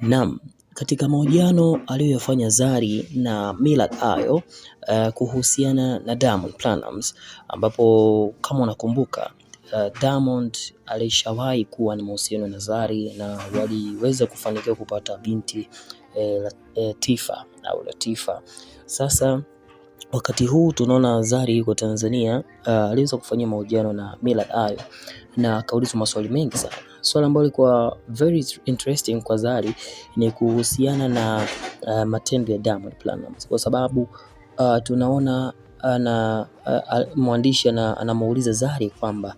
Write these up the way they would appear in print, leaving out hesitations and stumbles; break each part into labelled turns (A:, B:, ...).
A: Naam, katika mahojiano aliyoyafanya Zari na Millard Ayo kuhusiana na Diamond Platnumz, ambapo kama unakumbuka Diamond alishawahi kuwa na mahusiano na Zari na waliweza kufanikiwa kupata binti Tifa au Latifa. Sasa wakati huu tunaona Zari yuko Tanzania, aliweza kufanyia mahojiano na Millard Ayo na akaulizwa maswali mengi sana. Swali ambalo lilikuwa very interesting kwa Zari ni kuhusiana na matendo ya Diamond Platnumz, kwa sababu tunaona mwandishi anamuuliza Zari kwamba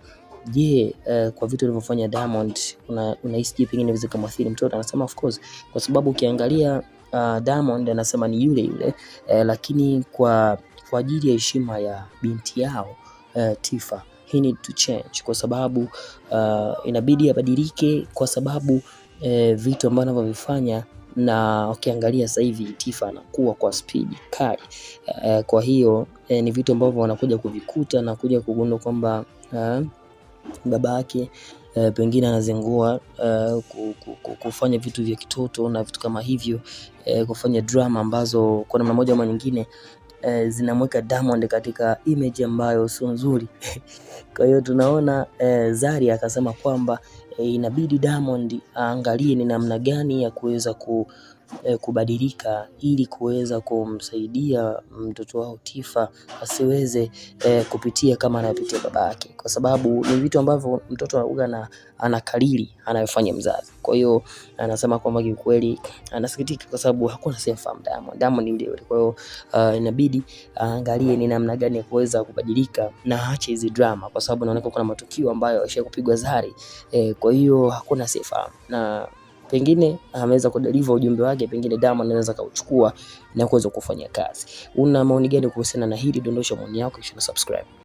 A: je, kwa vitu alivyofanya Diamond unahisi pengine inaweza kumwathiri mtoto? Anasema of course, kwa sababu ukiangalia Diamond anasema ni yule yule, lakini kwa ajili ya heshima ya binti yao Tifa, he need to change, kwa sababu inabidi abadilike, kwa sababu vitu ambavyo anavyofanya, na ukiangalia sasa hivi Tifa anakuwa kwa speed kali. Kwa hiyo ni vitu ambavyo wanakuja kuvikuta na kuja kugundua kwamba baba yake pengine anazengua kufanya vitu vya kitoto na vitu kama hivyo, kufanya drama ambazo kwa namna moja ama nyingine zinamweka Diamond katika image ambayo sio nzuri. Kwa hiyo tunaona Zari akasema kwamba inabidi Diamond aangalie ni namna gani ya kuweza kubadilika ili kuweza kumsaidia mtoto wao Tifa asiweze kupitia kama anayopitia baba yake, kwa sababu ni vitu ambavyo mtoto anakuwa anakalili anayofanya mzazi. Kwa hiyo anasema kwamba kiukweli anasikitika kwa sababu hakuna sifahamu Diamond ndio yule. Kwa hiyo inabidi aangalie ni namna gani ya kuweza kubadilika na aache hizi drama, kwa sababu naona kuna matukio ambayo yashakupigwa Zari. Kwa hiyo hakuna sifahamu, na pengine ameweza kudeliver ujumbe wake, pengine Diamond anaweza kauchukua na kuweza kufanya kazi. Una maoni gani kuhusiana na hili? Dondosha maoni yako kisha subscribe.